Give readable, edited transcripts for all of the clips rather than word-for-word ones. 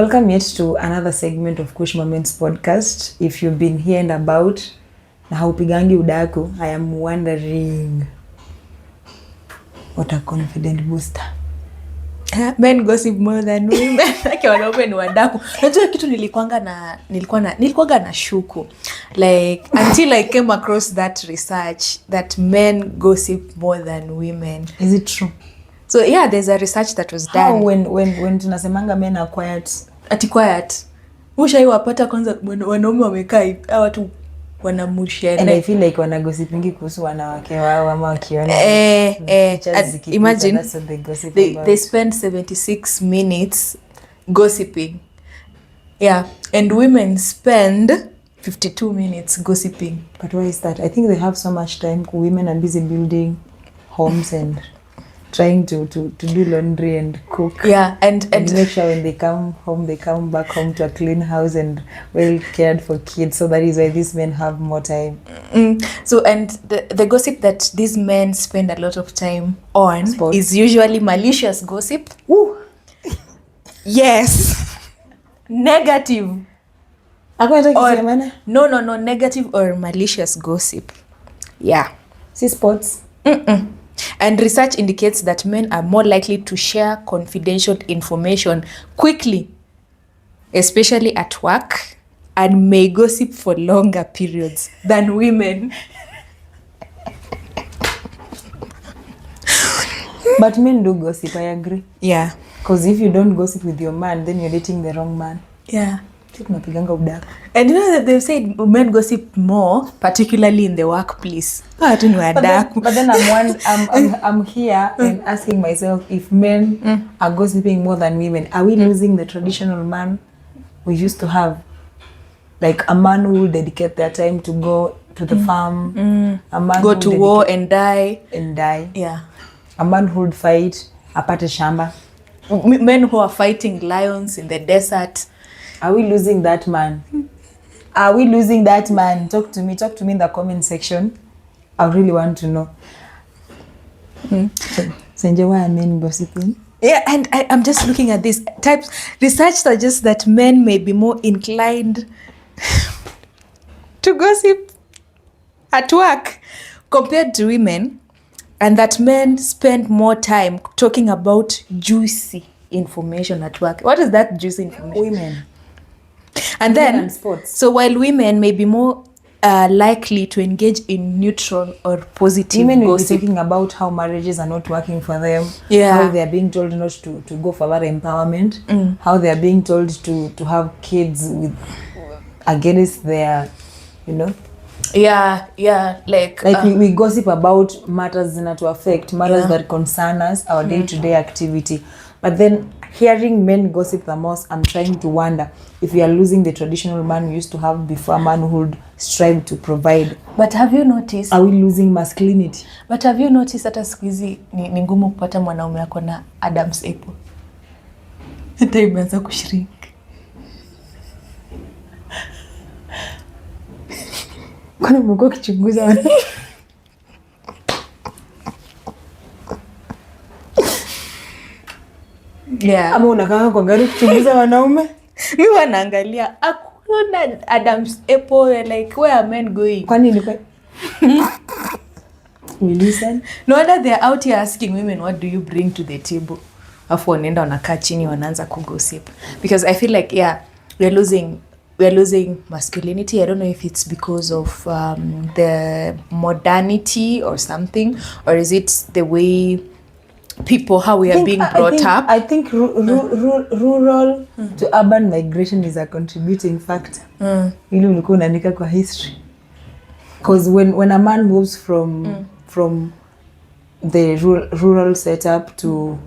Welcome yet to another segment of Kush Moments podcast. If you've been here and about na haupigangi udaku, I am wondering what a confident booster. Men gossip more than women. Like wanaume ni wadaku. Unajua kitu nilikuwa na shuku. Like until I came across that research that men gossip more than women. Is it true? So yeah, there's a research that was done. How when tunasemanga men are quiet? Ati quiet. Ushaiwapata kwanza wanaume wamekaa hivi, watu wanamushiana. And I feel like wana gossipingi kuhusu wanawake wao ama wakiona. Imagine they spend 76 minutes gossiping. Yeah, and women spend 52 minutes gossiping. But why is that? I think they have so much time. Women are busy building homes and trying to do laundry and cook. Yeah, and make sure when they come home, they come back home to a clean house and well cared for kids. So that is why these men have more time. So, and the gossip that these men spend a lot of time on is usually malicious gossip. Woo. Yes. Negative. No, negative or malicious gossip. Yeah. See sports. And research indicates that men are more likely to share confidential information quickly, especially at work, and may gossip for longer periods than women. But men do gossip, I agree. Yeah. Because if you don't gossip with your man, then you're dating the wrong man. Yeah. And you know that they've said men gossip more, particularly in the workplace. But then I'm here and asking myself, if men are gossiping more than women, are we losing the traditional man we used to have? Like a man who would dedicate their time to go to the farm, a man go to war and die. Yeah. A man who would fight apate shamba. Men who are fighting lions in the desert. Are we losing that man? Are we losing that man? Talk to me in the comment section. I really want to know. Sanjay, why are men gossiping? Yeah, and I'm just looking at this types. Research suggests that men may be more inclined to gossip at work compared to women, and that men spend more time talking about juicy information at work. What is that juicy information? Women. And then, so while women may be more likely to engage in neutral or positive women will gossip. be talking about how marriages are not working for them, yeah. How they are being told not to go for that empowerment, how they are being told to have kids with against their, you know. Yeah, like we gossip about matters that affect, matters that concern us, our day-to-day activity. But then hearing men gossip the most, I'm trying to wonder if we are losing the traditional man we used to have before, manhood strive to provide. But have you noticed? Are we losing masculinity? But have you noticed hata siku hizi ni ngumu kupata mwanaume yako na Adam's apple? Hata imeanza kushrink. Kwani mko kichunguza? Yeah. Ama unakaa kwa gari kuchunguza wanaume? Mimi wanaangalia hakuna Adam's apple, like where are men going? Kwani ni kwa we listen. No wonder they're out here asking women, what do you bring to the table? Afu wanaenda wanakaa chini wanaanza kugossip. Because I feel like we're losing masculinity. I don't know if it's because of the modernity or something, or is it the way how we are being brought up. I think rural to urban migration is a contributing factor. Ili ulikuwa unaandika kwa history. Because when a man moves from the rural setup to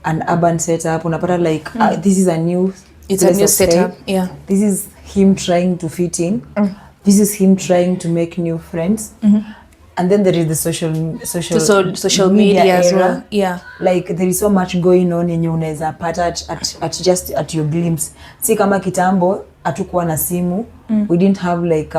an urban setup, unapata like this is a new setup. Yeah. This is him trying to fit in. This is him trying to make new friends. And then there is the social media as well. Yeah. Like there is so much going on yenye unaweza pata at your glimpse. Si kama kitambo hatukuwa na simu. We didn't have like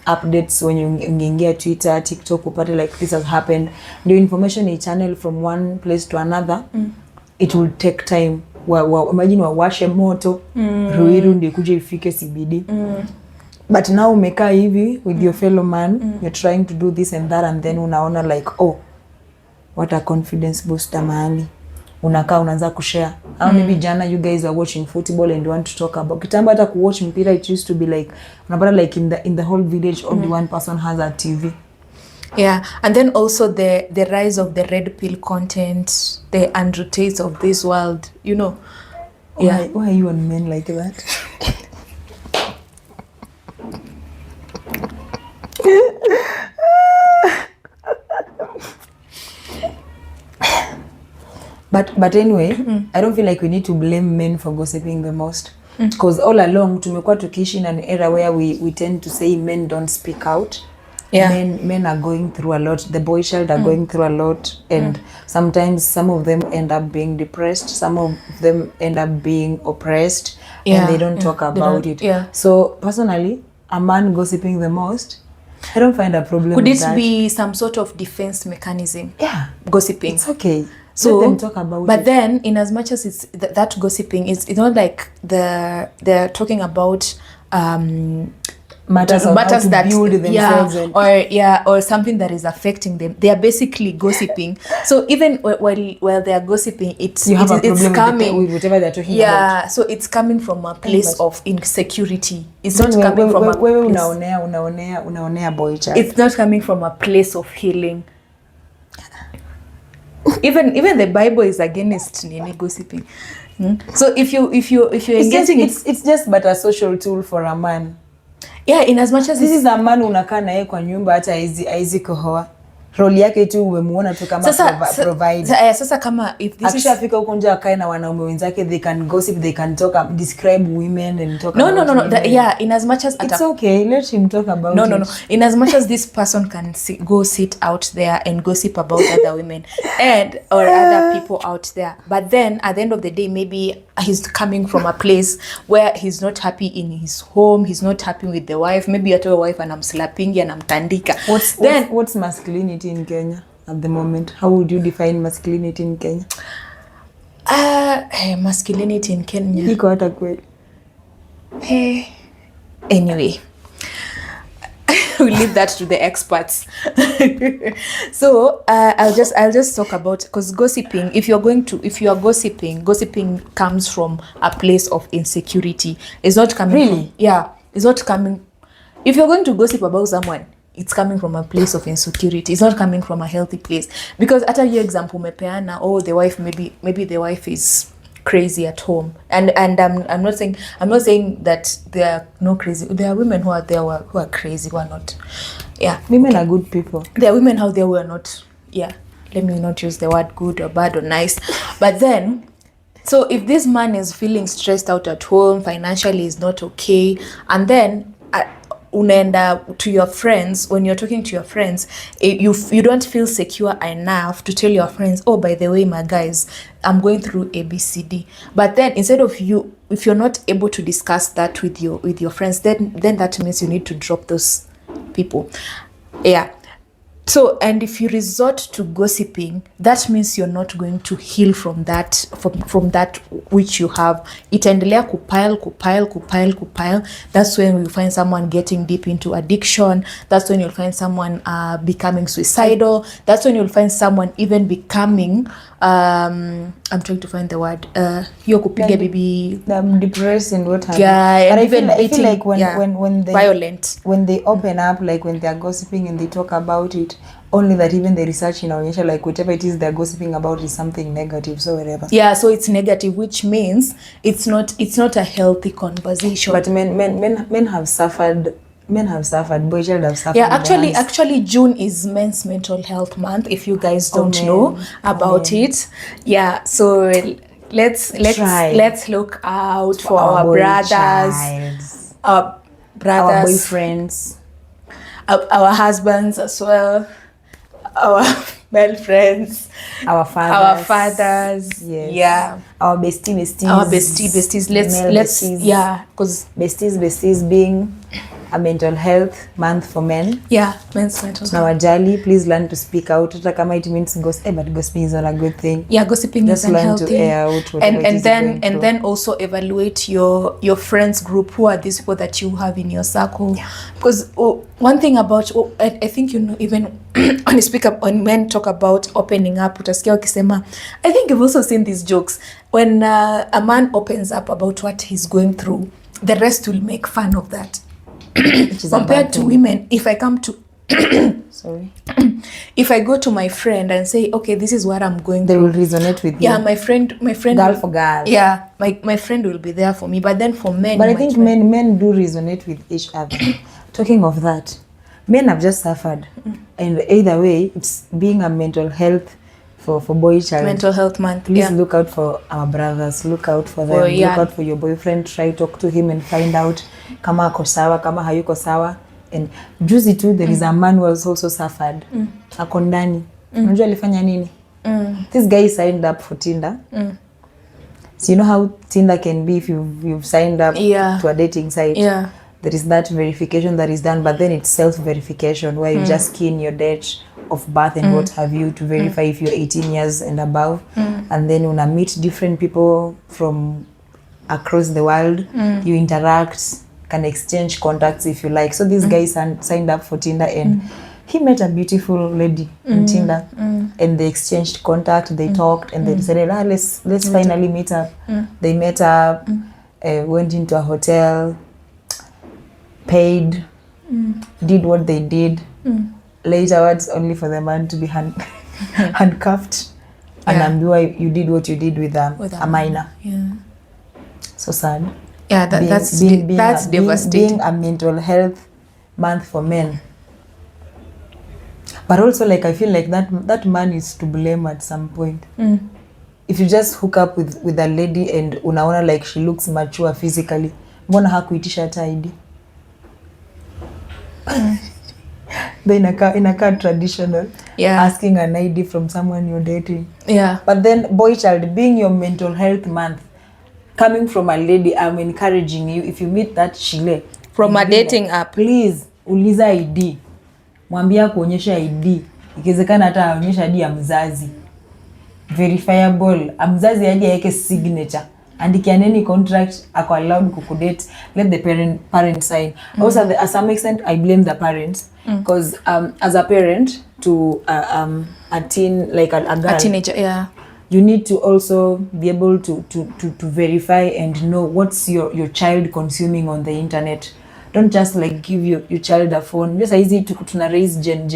updates when you ungeingia Twitter, TikTok upate like this has happened. The information is channel from one place to another. It will take time imagine wawashe moto Ruiru ndio kuja ifike CBD. But now umekaa hivi with your fellow man, you're trying to do this and that, and then unaona like, oh, what a confidence booster mahali. Unakaa unaanza kushare. Or maybe jana you guys are watching football and you want to talk about. Kitambo hata kuwatch mpira, it used to be like, unapata like in the whole village only one person has a TV. Yeah, and then also the rise of the red pill content, the Andrew Tates of this world, you know. Yeah. Why are you on men like that? But anyway, I don't feel like we need to blame men for gossiping the most. Because all along tumekuwa tukiishi in an era where we tend to say men don't speak out. Yeah. Men are going through a lot. The boy child are going through a lot, and sometimes some of them end up being depressed. Some of them end up being oppressed, and they don't talk about it. Yeah. So personally, a man gossiping the most, I don't find a problem with that. Could it be some sort of defense mechanism? Yeah. Gossiping. It's okay. So, let them talk about but it. then, in as much as it's that gossiping, it's not like they're talking about matters that build themselves, or something that is affecting them. They are basically gossiping. So even while they are gossiping, it's coming with whatever they're talking about. Yeah, so it's coming from a place of insecurity. It's not coming from a place. Unaonea boy child. It's not coming from a place of healing. Even the Bible is against gossiping. So if you're engaging, it's just but a social tool for a man. Yeah, in as much as this is a man unakaa naye kwa nyumba hata haizi kohoa. Role yake tu umemuona tu kama provider. Sasa kama if this akishafika huko nje akae na wanaume wenzake, they can gossip, they can talk, describe women and talk about in as much as it's okay, let him talk about it. No. In as much as this person can go sit out there and gossip about other women and or other people out there, but then at the end of the day, maybe he's coming from a place where he's not happy in his home, he's not happy with the wife, maybe hata wife anamslappingi anamtandika. What's masculinity in Kenya at the moment? How would you define masculinity in Kenya? Masculinity in Kenya. Iko hata kweli. Anyway, we'll leave that to the experts. So I'll just talk about, because gossiping, if you are gossiping comes from a place of insecurity. It's not coming it's not coming. If you're going to gossip about someone, it's coming from a place of insecurity. It's not coming from a healthy place. Because at your example mepeana, the wife, maybe the wife is crazy at home, and I'm not saying that there are no crazy. There are women who are there who are crazy, who are not. Yeah, women are good people. There are women out there who are not. Yeah, let me not use the word good or bad or nice, but then. So if this man is feeling stressed out at home, financially is not okay, and then unaenda to your friends, when you're talking to your friends, you don't feel secure enough to tell your friends, oh, by the way, my guys, I'm going through ABCD. But then instead of if you're not able to discuss that with your friends, then that means you need to drop those people. Yeah. So, and if you resort to gossiping, that means you're not going to heal from that which you have. Itaendelea kupile. That's when you find someone getting deep into addiction. That's when you'll find someone becoming suicidal. That's when you'll find someone even becoming I'm trying to find the word. Hiyo kupiga bibi. Depressed and what have you. But I feel like when they violent. When they open up, like when they are gossiping and they talk about it, only that even the research inaonyesha like whatever it is they're gossiping about is something negative, so whatever. Yeah, so it's negative, which means it's not a healthy conversation. But men have suffered. Boy child have suffered. Yeah, actually June is Men's Mental Health Month, if you guys don't know about it. Yeah, so let's look out for our brothers, our boyfriends, our husbands as well, our male friends, our fathers, yes. Yeah, our besties, let's besties, because besties being a mental health month for men. Yeah, men's mental health. Tunawajali, please learn to speak out. Hata kama it means but gossiping is not a good thing. Yeah, gossiping Just is unhealthy. learn to air out whatever it is going through. And then also evaluate your friends group. Who are these people that you have in your circle? Yeah. Because one thing about I think even when you speak up, when men talk about opening up, utasikia wakisema, I think you've also seen these jokes when a man opens up about what he's going through, the rest will make fun of that. Compared to women, if I come to sorry, if I go to my friend and say, okay, this is what I'm going they through, will resonate with you. Yeah, my friend girl for girl. Yeah, my friend will be there for me. But then for men, but I think men do resonate with each other. Talking of that, men have just suffered, and either way, it's being a mental health for boy child. Mental health month. Please look out for our brothers. Look out for them. Look out for your boyfriend. Try talk to him and find out kama ako sawa, kama hayuko sawa. And juzi too, there is a man who has also suffered. Ako ndani. Unajua alifanya nini? This guy signed up for Tinder. So you know how Tinder can be if you've signed up to a dating site. Yeah. There is that verification that is done, but then it's self-verification where you just key in your date of birth and what have you to verify if you're 18 years and above. And then when I meet different people from across the world, you interact, can exchange contacts if you like. So this guy signed up for Tinder and he met a beautiful lady in Tinder and they exchanged contact, they talked and they decided, let's finally meet up. They met up, went into a hotel, paid, did what they did. Laterwards, only for the man to be handcuffed and ambiwa you did what you did with a minor. Yeah. So sad. Yeah, that's devastating. Being a mental health month for men. But also, like, I feel like that man is to blame at some point. If you just hook up with a lady and unaona like she looks mature physically, mbona hakuitisha hata ID? Then inaka traditional, asking an ID from someone you're dating. Yeah. But then boy child, being your mental health month, coming from a lady, I'm encouraging you, if you meet that shile from a dating app, please uliza ID, mwambia kuonyesha ID, ikiwezekana hata aonyesha ID ya mzazi verifiable, mzazi hadi yake signature, andikia neni contract ako allowed kukudate, let the parent sign. Also at some extent I blame the parents because as a parent to a teen, like a girl, a teenager, you need to also be able to verify and know what's your child consuming on the internet. Don't just like give your child a phone. Just easy to raise Gen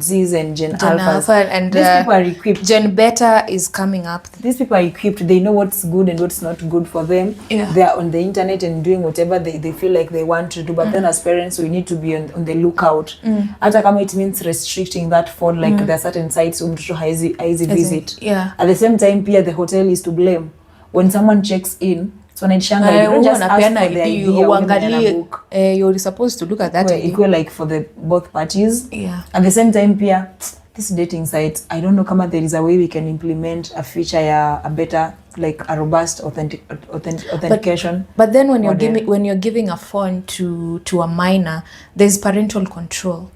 Z's and Gen Alphas. And these people are equipped. Gen Beta is coming up. These people are equipped. They know what's good and what's not good for them. Yeah. They are on the internet and doing whatever they feel like they want to do. But then as parents, we need to be on the lookout. Hata kama it means restricting that phone, like there are certain sites mtoto haizi visit. Yeah. At the same time, the hotel is to blame. When someone checks in, so you don't just ask for the idea. You're supposed to look at that. Equal like for the both parties. Yeah. At the same time, this dating sites, I don't know kama there is a way we can implement a feature a better, like a robust authentication. But then when you're giving a phone to a minor, there's parental control,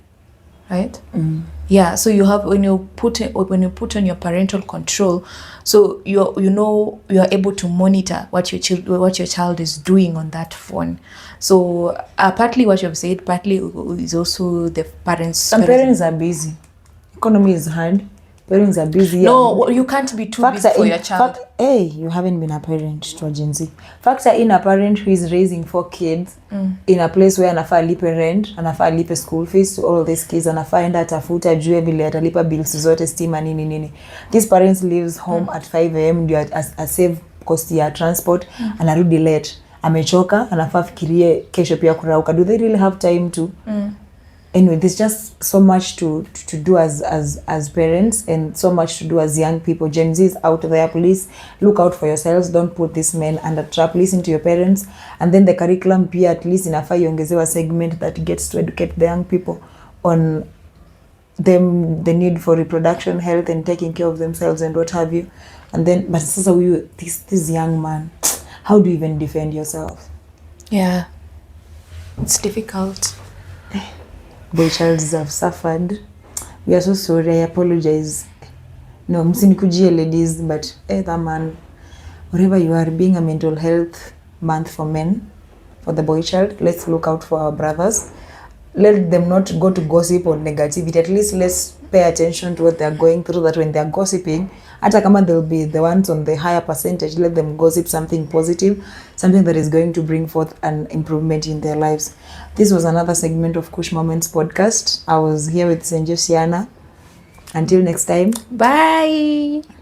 right? Yeah, so you have when you put on your parental control, so you're able to monitor what your child is doing on that phone. So partly what you've said, partly is also the parents. Some parents are busy. Economy is hard. Parents are busy. No, you can't be too busy for your child. You haven't been a parent to a Gen Z. Factor in a parent who is raising 4 kids in a place where anafaa lipe rent, anafaa lipe school fees to all these kids, anafaa enda atafuta jue vile atalipa bills zote, stima nini. These parents leaves home at 5 a.m. ndio a save cost ya transport, anarudi late. Amechoka, anafaa fikirie kesho pia kurauka. Do they really have time to? Anyway, there's just so much to do as parents and so much to do as young people. Gen Z is out there. Please look out for yourselves. Don't put these men under trap. Listen to your parents. And then the curriculum pia at least inafaa iongezewa segment that gets to educate the young people on the need for reproduction health and taking care of themselves and what have you. And then, but sasa this young man, how do you even defend yourself? Yeah, it's difficult. boy childs have suffered. We are so sorry. I apologize. No, msinikujie ladies, but that man, wherever you are, being a mental health month for men, for the boy child, let's look out for our brothers. Let them not go to gossip or negativity. At least let's pay attention to what they're going through, that when they're gossiping, hata kama they'll be the ones on the higher percentage, let them gossip something positive, something that is going to bring forth an improvement in their lives. This was another segment of Kush Moments podcast. I was here with Senjo Siana. Until next time. Bye.